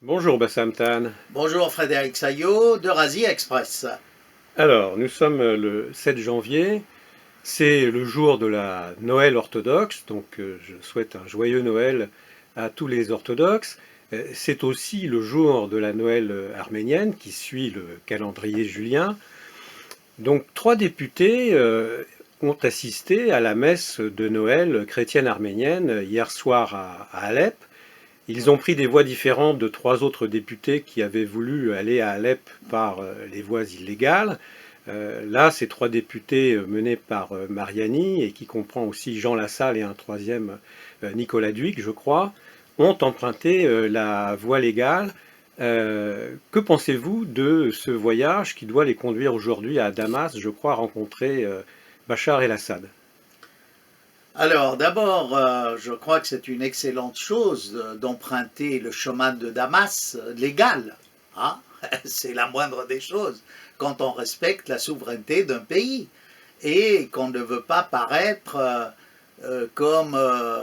Bonjour Bassam Tan. Bonjour Frédéric Saillot d'Eurasie Express. Alors, nous sommes le 7 janvier, c'est le jour de la Noël orthodoxe, donc je souhaite un joyeux Noël à tous les orthodoxes. C'est aussi le jour de la Noël arménienne qui suit le calendrier julien. Donc trois députés ont assisté à la messe de Noël chrétienne arménienne hier soir à Alep. Ils ont pris des voies différentes de trois autres députés qui avaient voulu aller à Alep par les voies illégales. Là, ces trois députés menés par Mariani, et qui comprend aussi Jean Lassalle et un troisième, Nicolas Dhuicq, je crois, ont emprunté la voie légale. Que pensez-vous de ce voyage qui doit les conduire aujourd'hui à Damas, je crois, rencontrer Bachar el-Assad? Alors d'abord, je crois que c'est une excellente chose d'emprunter le chemin de Damas légal. Hein. C'est la moindre des choses quand on respecte la souveraineté d'un pays et qu'on ne veut pas paraître comme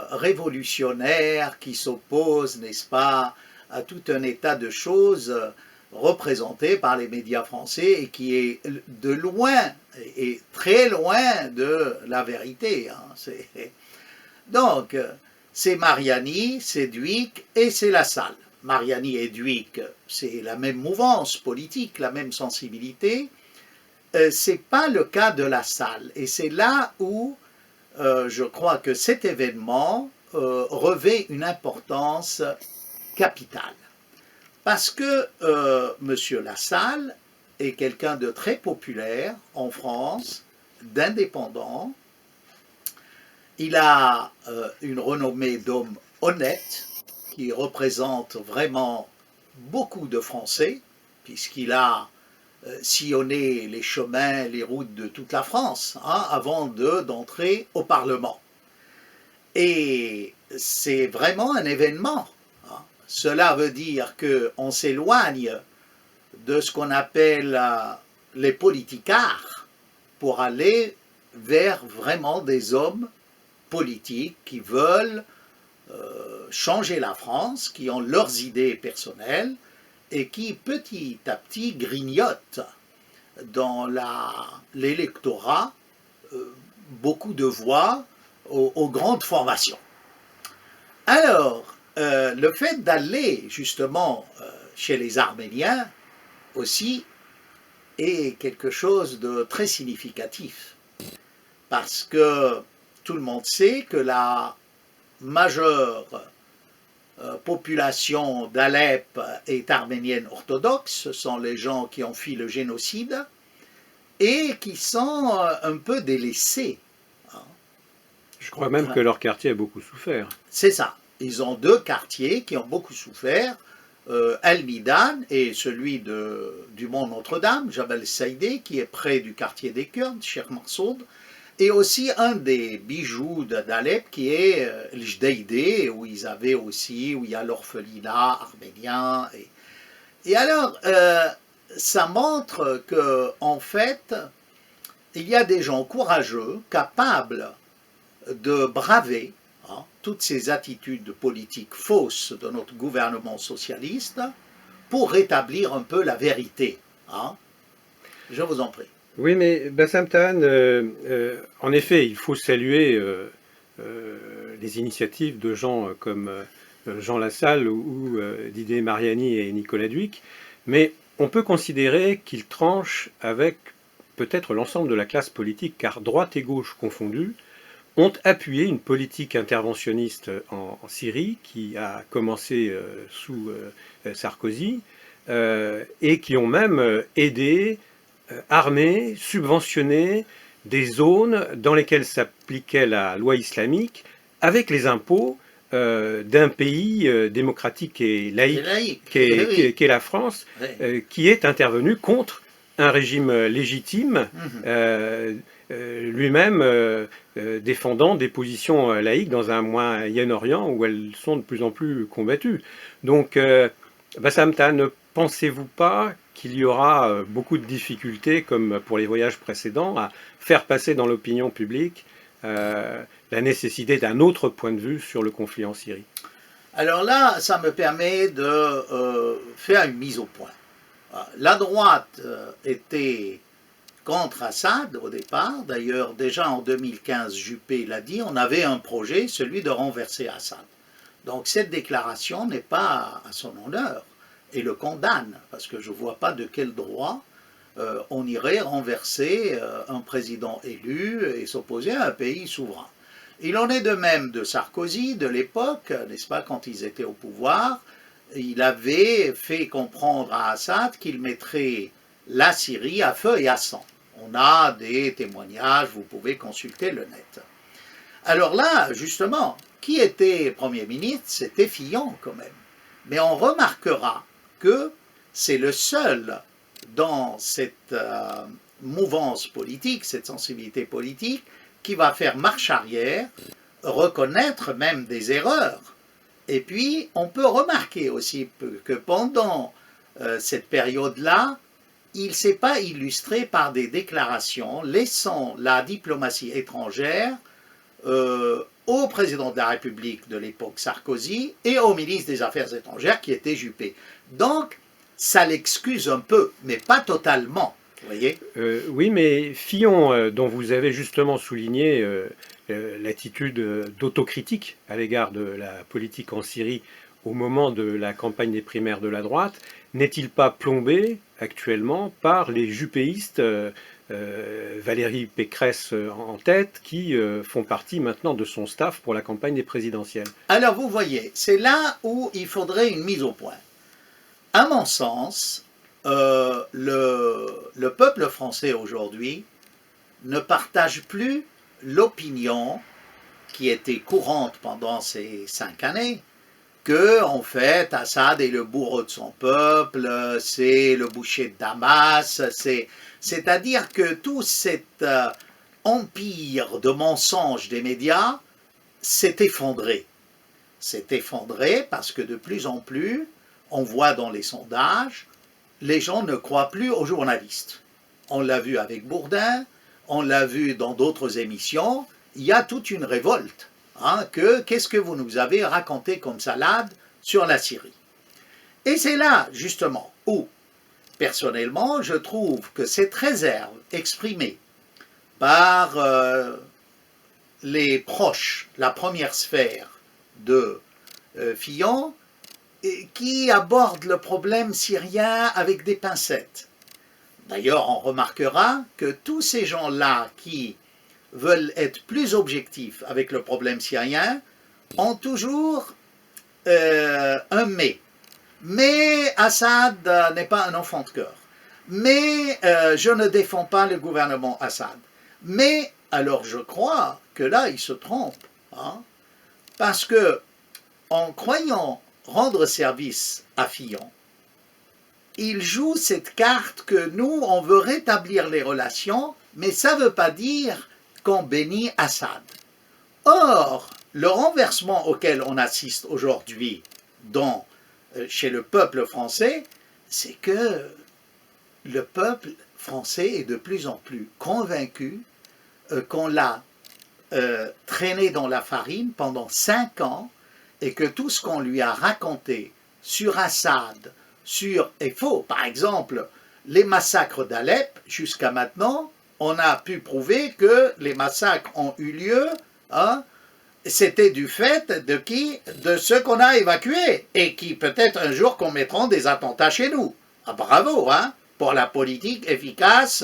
révolutionnaire qui s'oppose, n'est-ce pas, à tout un état de choses représenté par les médias français et qui est de loin et très loin de la vérité. Hein. Donc, c'est Mariani, c'est Dhuicq et c'est Lassalle. Mariani et Dhuicq, c'est la même mouvance politique, la même sensibilité. Ce n'est pas le cas de Lassalle. Et c'est là où je crois que cet événement revêt une importance capitale. Parce que M. Lassalle est quelqu'un de très populaire en France, d'indépendant. Il a une renommée d'homme honnête qui représente vraiment beaucoup de Français, puisqu'il a sillonné les chemins, les routes de toute la France avant d'entrer au Parlement. Et c'est vraiment un événement. Cela veut dire qu'on s'éloigne de ce qu'on appelle les politicards pour aller vers vraiment des hommes politiques qui veulent changer la France, qui ont leurs idées personnelles et qui petit à petit grignotent dans l'électorat beaucoup de voix aux grandes formations. Alors, le fait d'aller justement chez les Arméniens aussi est quelque chose de très significatif, parce que tout le monde sait que la majeure population d'Alep est arménienne orthodoxe, ce sont les gens qui ont fui le génocide et qui sont un peu délaissés. Je crois même que leur quartier a beaucoup souffert. C'est ça. Ils ont deux quartiers qui ont beaucoup souffert, El-Midan et celui du Mont Notre-Dame, Jabal Saïdé, qui est près du quartier des Kurdes, Cheikh Marsoud, et aussi un des bijoux d'Alep qui est El Jdeïdé, où il y a l'orphelinat arménien. Et alors, ça montre qu'en fait, il y a des gens courageux, capables de braver toutes ces attitudes politiques fausses de notre gouvernement socialiste pour rétablir un peu la vérité. Je vous en prie. Oui, mais Bassam Tan, en effet, il faut saluer les initiatives de gens comme Jean Lassalle ou Didier Mariani et Nicolas Dhuicq, mais on peut considérer qu'ils tranchent avec peut-être l'ensemble de la classe politique, car droite et gauche confondues, ont appuyé une politique interventionniste en Syrie qui a commencé sous Sarkozy et qui ont même aidé, armé, subventionné des zones dans lesquelles s'appliquait la loi islamique avec les impôts d'un pays démocratique et laïque qu'est la France, qui est intervenu contre un régime légitime, lui-même défendant des positions laïques dans un Moyen-Orient où elles sont de plus en plus combattues. Donc, Bassam Tan, ne pensez-vous pas qu'il y aura beaucoup de difficultés, comme pour les voyages précédents, à faire passer dans l'opinion publique la nécessité d'un autre point de vue sur le conflit en Syrie? Alors là, ça me permet de faire une mise au point. La droite était contre Assad au départ. D'ailleurs, déjà en 2015, Juppé l'a dit, on avait un projet, celui de renverser Assad. Donc cette déclaration n'est pas à son honneur et le condamne, parce que je ne vois pas de quel droit on irait renverser un président élu et s'opposer à un pays souverain. Il en est de même de Sarkozy de l'époque, n'est-ce pas, quand ils étaient au pouvoir. Il avait fait comprendre à Assad qu'il mettrait la Syrie à feu et à sang. On a des témoignages, vous pouvez consulter le net. Alors là, justement, qui était Premier ministre? C'était Fillon quand même. Mais on remarquera que c'est le seul dans cette mouvance politique, cette sensibilité politique, qui va faire marche arrière, reconnaître même des erreurs. Et puis, on peut remarquer aussi que pendant cette période-là, il ne s'est pas illustré par des déclarations laissant la diplomatie étrangère au président de la République de l'époque Sarkozy et au ministre des Affaires étrangères qui était Juppé. Donc, ça l'excuse un peu, mais pas totalement. Vous voyez? Oui, mais Fillon, dont vous avez justement souligné l'attitude d'autocritique à l'égard de la politique en Syrie au moment de la campagne des primaires de la droite, n'est-il pas plombé actuellement par les juppéistes, Valérie Pécresse en tête, qui font partie maintenant de son staff pour la campagne des présidentielles? Alors vous voyez, c'est là où il faudrait une mise au point. À mon sens, le peuple français aujourd'hui ne partage plus l'opinion qui était courante pendant ces 5 années, que en fait Assad est le bourreau de son peuple, c'est le boucher de Damas, c'est-à-dire que tout cet empire de mensonges des médias s'est effondré. S'est effondré parce que de plus en plus, on voit dans les sondages, les gens ne croient plus aux journalistes. On l'a vu avec Bourdin, on l'a vu dans d'autres émissions, il y a toute une révolte. Qu'est-ce que vous nous avez raconté comme salade sur la Syrie? Et c'est là, justement, où, personnellement, je trouve que cette réserve exprimée par les proches, la première sphère de Fillon, qui aborde le problème syrien avec des pincettes. D'ailleurs, on remarquera que tous ces gens-là qui veulent être plus objectifs avec le problème syrien ont toujours un mais. Mais Assad n'est pas un enfant de cœur. Mais je ne défends pas le gouvernement Assad. Mais alors je crois que là, il se trompe. Parce que en croyant rendre service à Fillon, il joue cette carte que nous, on veut rétablir les relations, mais ça ne veut pas dire qu'on bénit Assad. Or, le renversement auquel on assiste aujourd'hui chez le peuple français, c'est que le peuple français est de plus en plus convaincu qu'on l'a traîné dans la farine pendant 5 ans et que tout ce qu'on lui a raconté sur Assad, et faux, par exemple, les massacres d'Alep, jusqu'à maintenant, on a pu prouver que les massacres ont eu lieu, c'était du fait de qui? De ceux qu'on a évacués et qui peut-être un jour commettront des attentats chez nous. Bravo, pour la politique efficace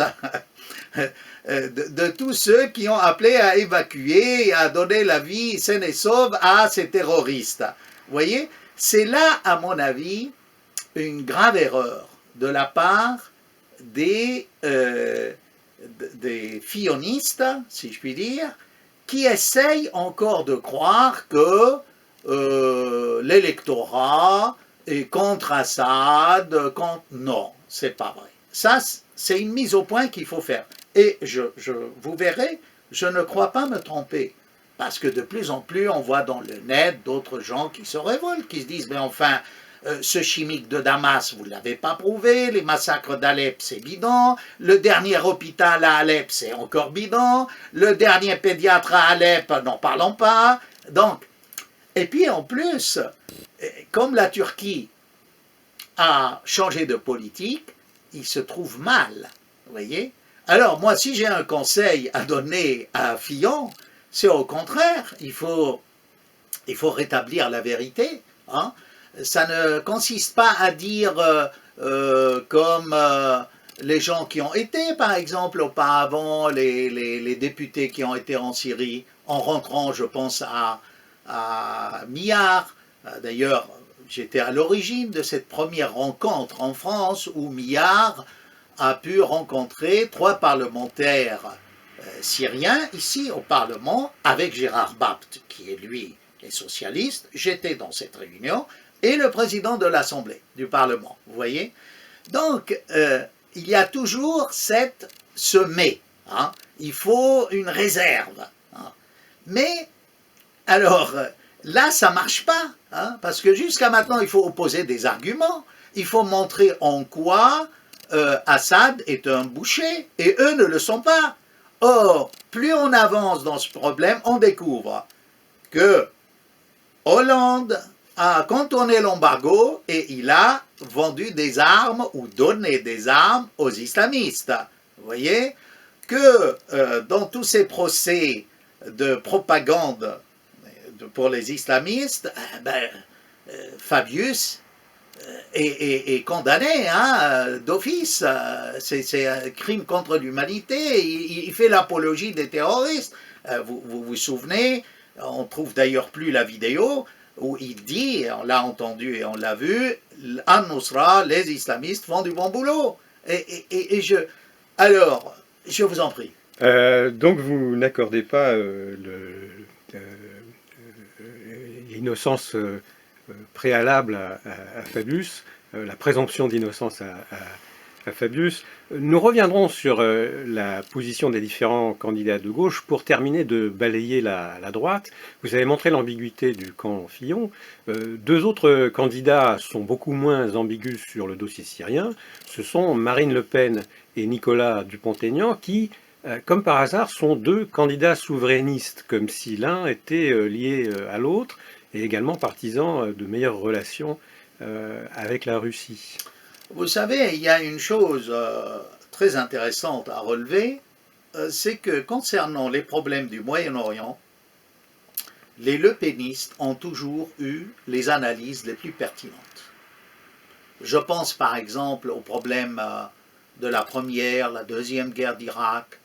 de tous ceux qui ont appelé à évacuer et à donner la vie saine et sauve à ces terroristes. Vous voyez, c'est là, à mon avis, une grave erreur de la part des fillonistes, si je puis dire, qui essayent encore de croire que l'électorat est contre Assad, Non, c'est pas vrai. Ça, c'est une mise au point qu'il faut faire. Et vous verrez, je ne crois pas me tromper. Parce que de plus en plus, on voit dans le net d'autres gens qui se révoltent, qui se disent, mais enfin, ce chimique de Damas, vous ne l'avez pas prouvé, les massacres d'Alep, c'est bidon, le dernier hôpital à Alep, c'est encore bidon, le dernier pédiatre à Alep, n'en parlons pas. Donc, Et puis en plus, comme la Turquie a changé de politique, il se trouve mal, vous voyez. Alors moi, si j'ai un conseil à donner à Fillon, c'est au contraire, il faut rétablir la vérité. Hein. Ça ne consiste pas à dire comme les gens qui ont été, par exemple, auparavant, les députés qui ont été en Syrie, en rentrant, je pense à Millard. D'ailleurs, j'étais à l'origine de cette première rencontre en France où Millard a pu rencontrer 3 parlementaires syriens ici au Parlement avec Gérard Bapt, qui est lui est socialiste. J'étais dans cette réunion et le président de l'Assemblée du Parlement, vous voyez. Donc, il y a toujours ce mais. Hein. Il faut une réserve. Hein. Mais, alors, là, ça ne marche pas. Hein, parce que jusqu'à maintenant, il faut opposer des arguments. Il faut montrer en quoi Assad est un boucher. Et eux ne le sont pas. Or, plus on avance dans ce problème, on découvre que Hollande a contourné l'embargo et il a vendu des armes ou donné des armes aux islamistes. Vous voyez que dans tous ces procès de propagande pour les islamistes, Fabius est condamné hein, d'office. C'est un crime contre l'humanité. Il fait l'apologie des terroristes. Vous vous souvenez, on ne trouve d'ailleurs plus la vidéo, où il dit, on l'a entendu et on l'a vu, Al-Nusra, les islamistes font du bon boulot. Alors, je vous en prie. Donc vous n'accordez pas l'innocence préalable à Fabius, la présomption d'innocence à Fabius. Nous reviendrons sur la position des différents candidats de gauche pour terminer de balayer la droite. Vous avez montré l'ambiguïté du camp Fillon. 2 autres candidats sont beaucoup moins ambigus sur le dossier syrien. Ce sont Marine Le Pen et Nicolas Dupont-Aignan qui, comme par hasard, sont 2 candidats souverainistes, comme si l'un était lié à l'autre, et également partisans de meilleures relations avec la Russie. Vous savez, il y a une chose très intéressante à relever, c'est que concernant les problèmes du Moyen-Orient, les lepénistes ont toujours eu les analyses les plus pertinentes. Je pense par exemple aux problèmes de la première, la deuxième guerre d'Irak,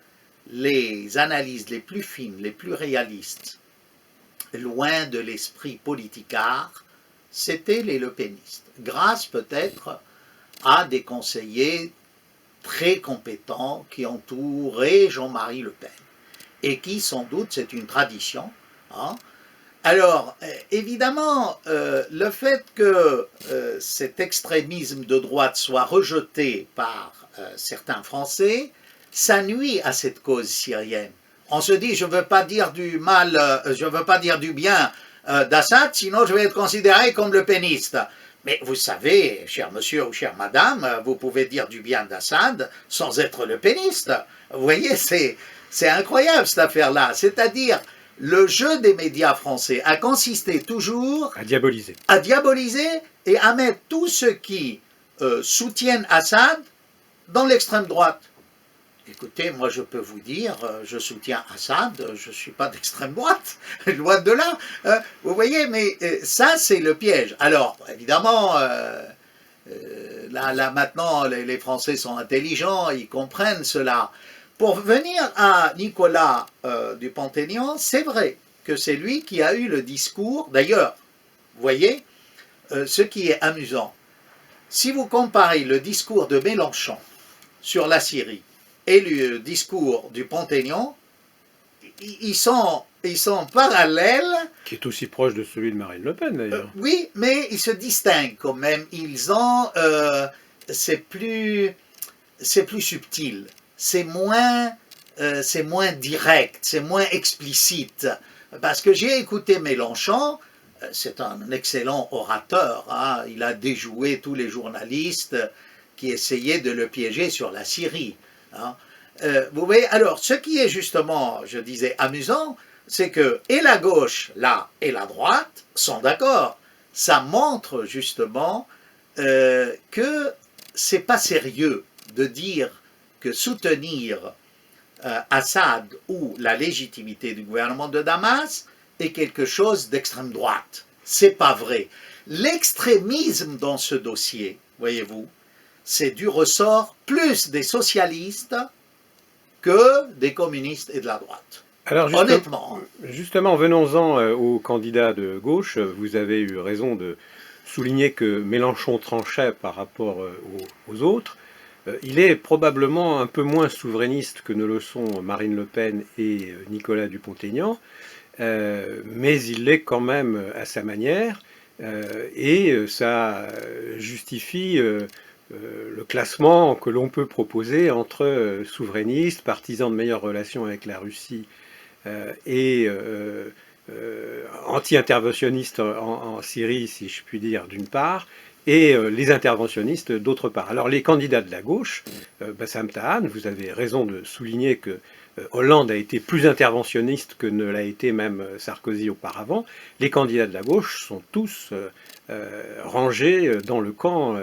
les analyses les plus fines, les plus réalistes, loin de l'esprit politicard, c'était les lepénistes, grâce peut-être à des conseillers très compétents qui entouraient Jean-Marie Le Pen et qui, sans doute, c'est une tradition. Hein. Alors, évidemment, le fait que cet extrémisme de droite soit rejeté par certains Français, ça nuit à cette cause syrienne. On se dit, je ne veux pas dire du mal, je ne veux pas dire du bien d'Assad, sinon je vais être considéré comme le péniste. Mais vous savez, cher monsieur ou chère madame, vous pouvez dire du bien d'Assad sans être le péniste. Vous voyez, c'est incroyable cette affaire-là. C'est-à-dire, le jeu des médias français a consisté toujours à diaboliser et à mettre tous ceux qui soutiennent Assad dans l'extrême droite. Écoutez, moi je peux vous dire, je soutiens Assad, je ne suis pas d'extrême droite, loin de là. Vous voyez, mais ça c'est le piège. Alors, évidemment, là maintenant les Français sont intelligents, ils comprennent cela. Pour venir à Nicolas Dupont-Aignan, c'est vrai que c'est lui qui a eu le discours. D'ailleurs, vous voyez, ce qui est amusant, si vous comparez le discours de Mélenchon sur la Syrie et le discours du Dupont-Aignan, ils sont parallèles. Qui est aussi proche de celui de Marine Le Pen d'ailleurs. Oui, mais ils se distinguent quand même. Ils ont, c'est plus subtil, c'est moins direct, c'est moins explicite. Parce que j'ai écouté Mélenchon, c'est un excellent orateur, hein, il a déjoué tous les journalistes qui essayaient de le piéger sur la Syrie. Hein. Vous voyez, alors, ce qui est justement, je disais, amusant, c'est que et la gauche, là, et la droite sont d'accord. Ça montre justement que c'est pas sérieux de dire que soutenir Assad ou la légitimité du gouvernement de Damas est quelque chose d'extrême droite. C'est pas vrai. L'extrémisme dans ce dossier, voyez-vous, c'est du ressort plus des socialistes que des communistes et de la droite. Alors Honnêtement. justement, venons-en aux candidats de gauche. Vous avez eu raison de souligner que Mélenchon tranchait par rapport aux autres. Il est probablement un peu moins souverainiste que ne le sont Marine Le Pen et Nicolas Dupont-Aignan, mais il l'est quand même à sa manière, et ça justifie le classement que l'on peut proposer entre souverainistes, partisans de meilleures relations avec la Russie et anti-interventionnistes en Syrie, si je puis dire, d'une part, et les interventionnistes d'autre part. Alors les candidats de la gauche, Bassam Tahan, vous avez raison de souligner que Hollande a été plus interventionniste que ne l'a été même Sarkozy auparavant. Les candidats de la gauche sont tous rangés dans le camp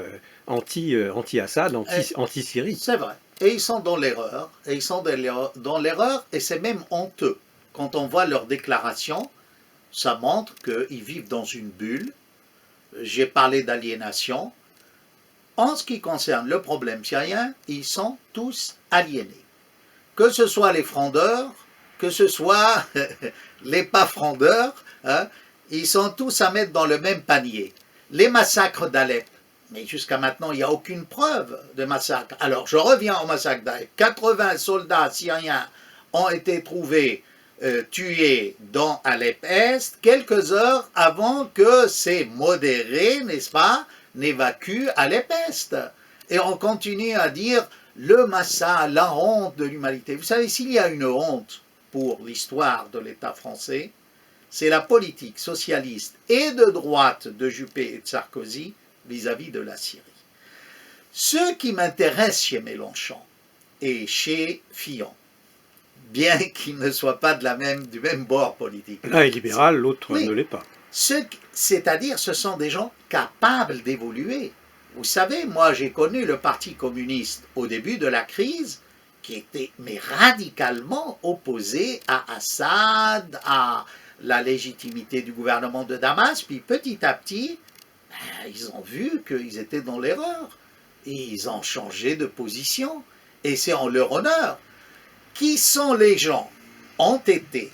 anti-Assad, anti-Syrie. C'est vrai. Et ils sont dans l'erreur. Et ils sont dans l'erreur, et c'est même honteux. Quand on voit leurs déclarations, ça montre qu'ils vivent dans une bulle. J'ai parlé d'aliénation. En ce qui concerne le problème syrien, ils sont tous aliénés. Que ce soit les frondeurs, que ce soit les pas frondeurs, hein, ils sont tous à mettre dans le même panier. Les massacres d'Alep, mais jusqu'à maintenant, il n'y a aucune preuve de massacre. Alors, je reviens au massacre d'Alep. 80 soldats syriens ont été trouvés tués dans Alep-Est quelques heures avant que ces modérés, n'est-ce pas, n'évacuent Alep-Est. Et on continue à dire le massacre, la honte de l'humanité. Vous savez, s'il y a une honte pour l'histoire de l'État français, c'est la politique socialiste et de droite de Juppé et de Sarkozy vis-à-vis de la Syrie. Ce qui m'intéresse chez Mélenchon et chez Fillon, bien qu'ils ne soient pas du même bord politique. L'un est libéral, l'autre oui, ne l'est pas. C'est-à-dire, ce sont des gens capables d'évoluer. Vous savez, moi j'ai connu le Parti communiste au début de la crise, qui était mais radicalement opposé à Assad, à la légitimité du gouvernement de Damas, puis petit à petit, ils ont vu qu'ils étaient dans l'erreur, et ils ont changé de position, et c'est en leur honneur. Qui sont les gens entêtés,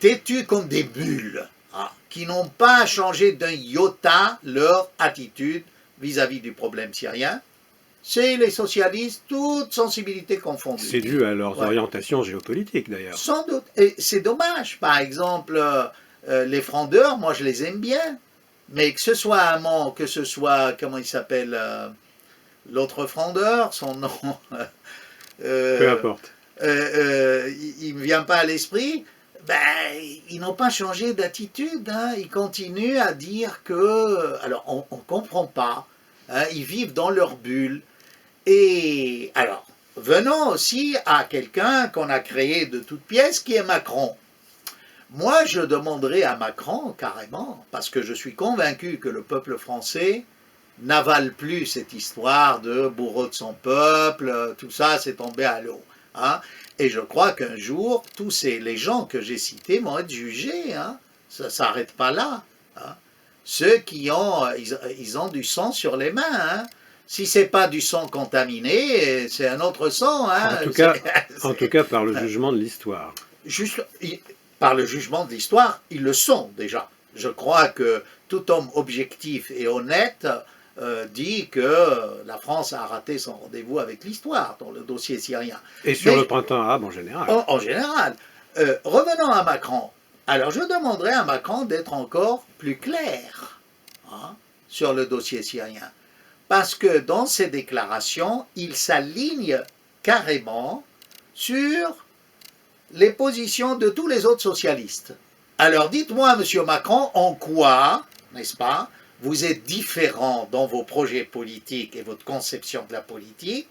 têtus comme des bulles, hein, qui n'ont pas changé d'un iota leur attitude vis-à-vis du problème syrien? C'est les socialistes, toutes sensibilités confondues. C'est dû à leurs orientations géopolitiques d'ailleurs. Sans doute. Et c'est dommage. Par exemple, les frondeurs, moi je les aime bien. Mais que ce soit Hamon, que ce soit, comment il s'appelle, l'autre frondeur, son nom... peu importe. il ne me vient pas à l'esprit, ben, ils n'ont pas changé d'attitude, hein. Ils continuent à dire que... Alors, on ne comprend pas, hein. Ils vivent dans leur bulle. Et alors, venons aussi à quelqu'un qu'on a créé de toutes pièces, qui est Macron. Moi, je demanderais à Macron, carrément, parce que je suis convaincu que le peuple français n'avale plus cette histoire de bourreau de son peuple, tout ça, c'est tombé à l'eau. Hein? Et je crois qu'un jour, tous les gens que j'ai cités vont être jugés. Hein? Ça ne s'arrête pas là. Hein? Ceux qui ont, ils ont du sang sur les mains. Hein? Si ce n'est pas du sang contaminé, c'est un autre sang. Hein? En tout cas, par le jugement de l'histoire. Juste, par le jugement de l'histoire, ils le sont déjà. Je crois que tout homme objectif et honnête dit que la France a raté son rendez-vous avec l'histoire dans le dossier syrien. Et sur le printemps arabe en général. En général. Revenons à Macron. Alors je demanderais à Macron d'être encore plus clair, hein, sur le dossier syrien. Parce que dans ses déclarations, il s'aligne carrément sur les positions de tous les autres socialistes. Alors dites-moi, monsieur Macron, en quoi, n'est-ce pas, vous êtes différent dans vos projets politiques et votre conception de la politique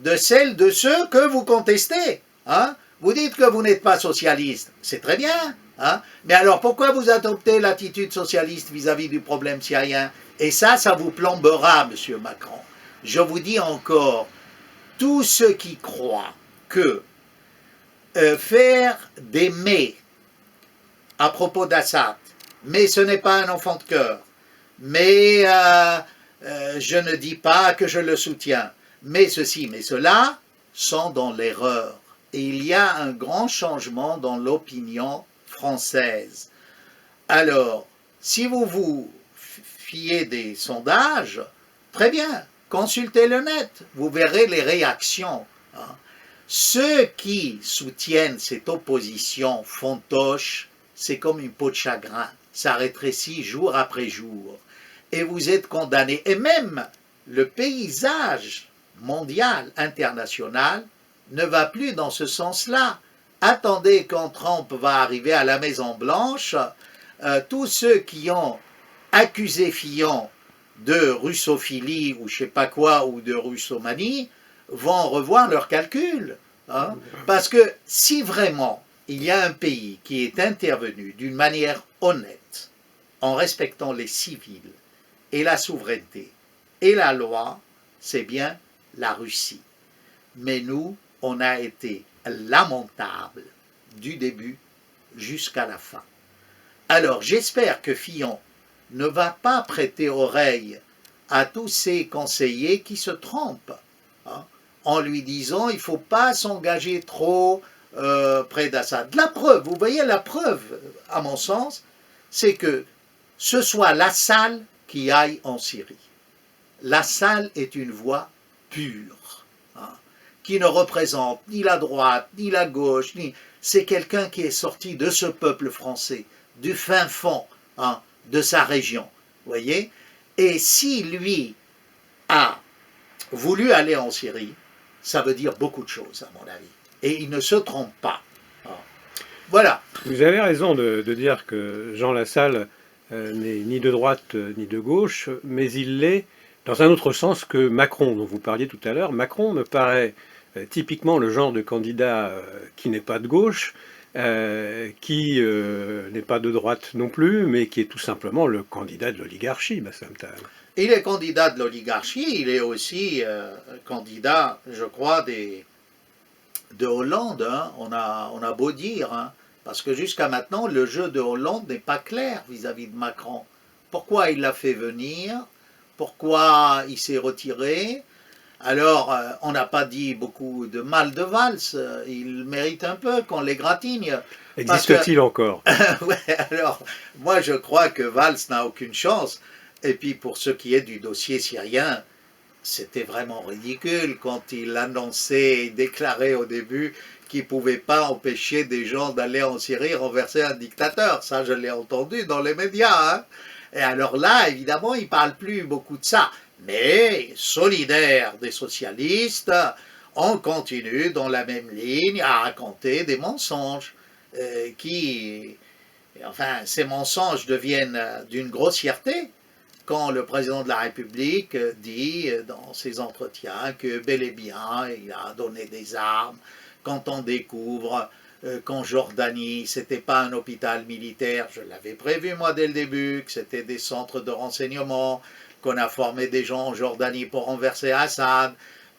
de celle de ceux que vous contestez. Hein? Vous dites que vous n'êtes pas socialiste, c'est très bien, Hein? Mais alors, pourquoi vous adoptez l'attitude socialiste vis-à-vis du problème syrien? Et ça vous plombera, Monsieur Macron. Je vous dis encore, tous ceux qui croient que faire des mais à propos d'Assad, mais ce n'est pas un enfant de cœur, mais je ne dis pas que je le soutiens, mais ceci, mais cela, sont dans l'erreur. Et il y a un grand changement dans l'opinion française. Alors, si vous vous fiez des sondages, très bien, consultez le net, vous verrez les réactions. Hein. Ceux qui soutiennent cette opposition fantoche, c'est comme une peau de chagrin, ça rétrécit jour après jour. Et vous êtes condamnés. Et même le paysage mondial, international, ne va plus dans ce sens-là. Attendez quand Trump va arriver à la Maison-Blanche, tous ceux qui ont accusé Fillon de russophilie ou je sais pas quoi, ou de russomanie, vont revoir leurs calculs. Hein? Parce que si vraiment il y a un pays qui est intervenu d'une manière honnête, en respectant les civils et la souveraineté et la loi, c'est bien la Russie. Mais nous, on a été lamentable du début jusqu'à la fin. Alors j'espère que Fillon ne va pas prêter oreille à tous ces conseillers qui se trompent, hein, en lui disant il ne faut pas s'engager trop près d'Assad. La preuve, vous voyez, la preuve, à mon sens, c'est que ce soit Lassalle qui aille en Syrie. Lassalle est une voix pure, hein, qui ne représente ni la droite, ni la gauche, ni... c'est quelqu'un qui est sorti de ce peuple français, du fin fond, hein, de sa région, voyez. Et si lui a voulu aller en Syrie, ça veut dire beaucoup de choses, à mon avis. Et il ne se trompe pas. Hein. Voilà. Vous avez raison de dire que Jean Lassalle n'est ni de droite ni de gauche, mais il l'est dans un autre sens que Macron, dont vous parliez tout à l'heure. Macron me paraît typiquement le genre de candidat qui n'est pas de gauche, qui n'est pas de droite non plus, mais qui est tout simplement le candidat de l'oligarchie, Bassam Tal. Il est candidat de l'oligarchie, il est aussi candidat, je crois, de Hollande. Hein. On a beau dire, hein, parce que jusqu'à maintenant, le jeu de Hollande n'est pas clair vis-à-vis de Macron. Pourquoi il l'a fait venir? Pourquoi il s'est retiré? Alors, on n'a pas dit beaucoup de mal de Valls, il mérite un peu qu'on l'égratigne. Existe-t-il encore? Ouais, alors, moi je crois que Valls n'a aucune chance. Et puis pour ce qui est du dossier syrien, c'était vraiment ridicule quand il annonçait et déclarait au début qu'il ne pouvait pas empêcher des gens d'aller en Syrie renverser un dictateur. Ça, je l'ai entendu dans les médias. Hein. Et alors là, évidemment, il ne parle plus beaucoup de ça. Mais, solidaire des socialistes, on continue dans la même ligne à raconter des mensonges enfin, ces mensonges deviennent d'une grossièreté quand le président de la République dit dans ses entretiens que bel et bien il a donné des armes, quand on découvre qu'en Jordanie c'était pas un hôpital militaire, je l'avais prévu moi dès le début, que c'était des centres de renseignement, qu'on a formé des gens en Jordanie pour renverser Assad,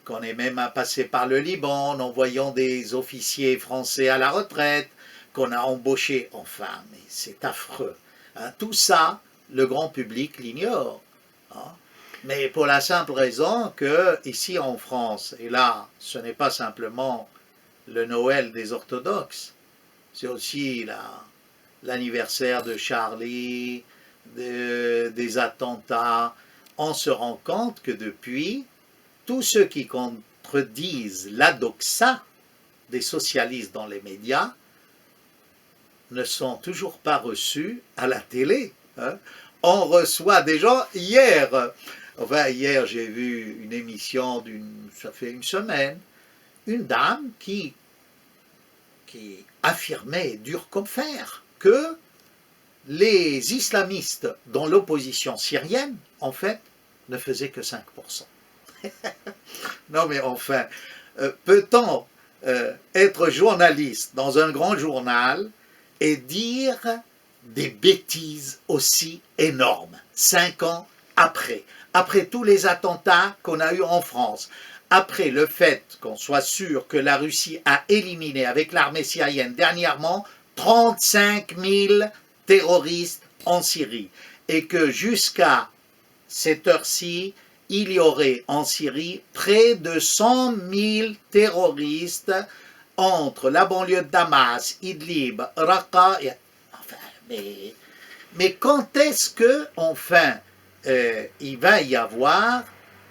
qu'on est même passé par le Liban en envoyant des officiers français à la retraite, qu'on a embauché, enfin, mais c'est affreux. Hein. Tout ça, le grand public l'ignore. Hein. Mais pour la simple raison que, ici en France, et là, ce n'est pas simplement le Noël des orthodoxes, c'est aussi l'anniversaire de Charlie, des attentats. On se rend compte que depuis, tous ceux qui contredisent la doxa des socialistes dans les médias ne sont toujours pas reçus à la télé. Hein. On reçoit des gens hier. Enfin, hier, j'ai vu une émission ça fait une semaine, une dame qui affirmait dur comme fer que les islamistes dans l'opposition syrienne, en fait, ne faisaient que 5%. Non mais enfin, peut-on être journaliste dans un grand journal et dire des bêtises aussi énormes, 5 ans après tous les attentats qu'on a eus en France, après le fait qu'on soit sûr que la Russie a éliminé avec l'armée syrienne dernièrement 35 000 terroristes en Syrie, et que jusqu'à cette heure-ci, il y aurait en Syrie près de 100 000 terroristes entre la banlieue de Damas, Idlib, Raqqa. Enfin, mais quand est-ce que, enfin, il va y avoir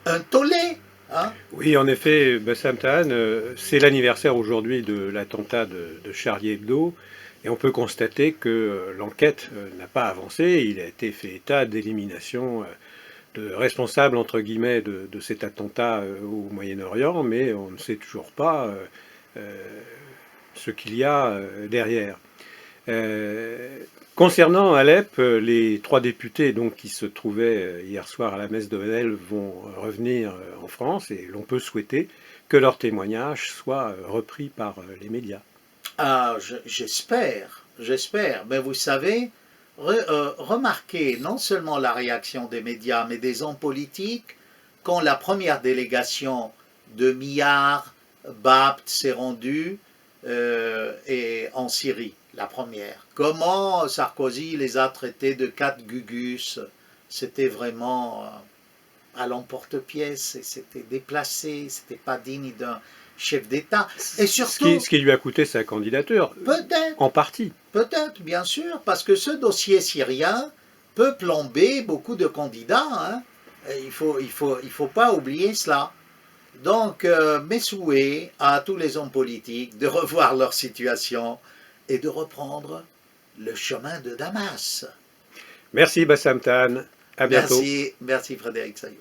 un tollé, hein? Oui, en effet, Bassam Tahan, c'est l'anniversaire aujourd'hui de l'attentat de Charlie Hebdo, et on peut constater que l'enquête n'a pas avancé. Il a été fait état d'élimination de responsables, entre guillemets, de cet attentat au Moyen-Orient, mais on ne sait toujours pas ce qu'il y a derrière. Concernant Alep, les 3 députés donc, qui se trouvaient hier soir à la messe de Noël vont revenir en France, et l'on peut souhaiter que leur témoignage soit repris par les médias. Ah, j'espère, mais vous savez, remarquez non seulement la réaction des médias, mais des hommes politiques, quand la première délégation de Miyar, Bapt s'est rendue et en Syrie, la première. Comment Sarkozy les a traités de 4 gugus, c'était vraiment à l'emporte-pièce, c'était déplacé, c'était pas digne d'un chef d'État. Et surtout, ce qui lui a coûté sa candidature, peut-être, en partie. peut-être, bien sûr, parce que ce dossier syrien peut plomber beaucoup de candidats, hein. Il faut pas oublier cela. Donc, mes souhaits à tous les hommes politiques de revoir leur situation et de reprendre le chemin de Damas. Merci Bassam Tahan, à bientôt. Merci Frédéric Sayou.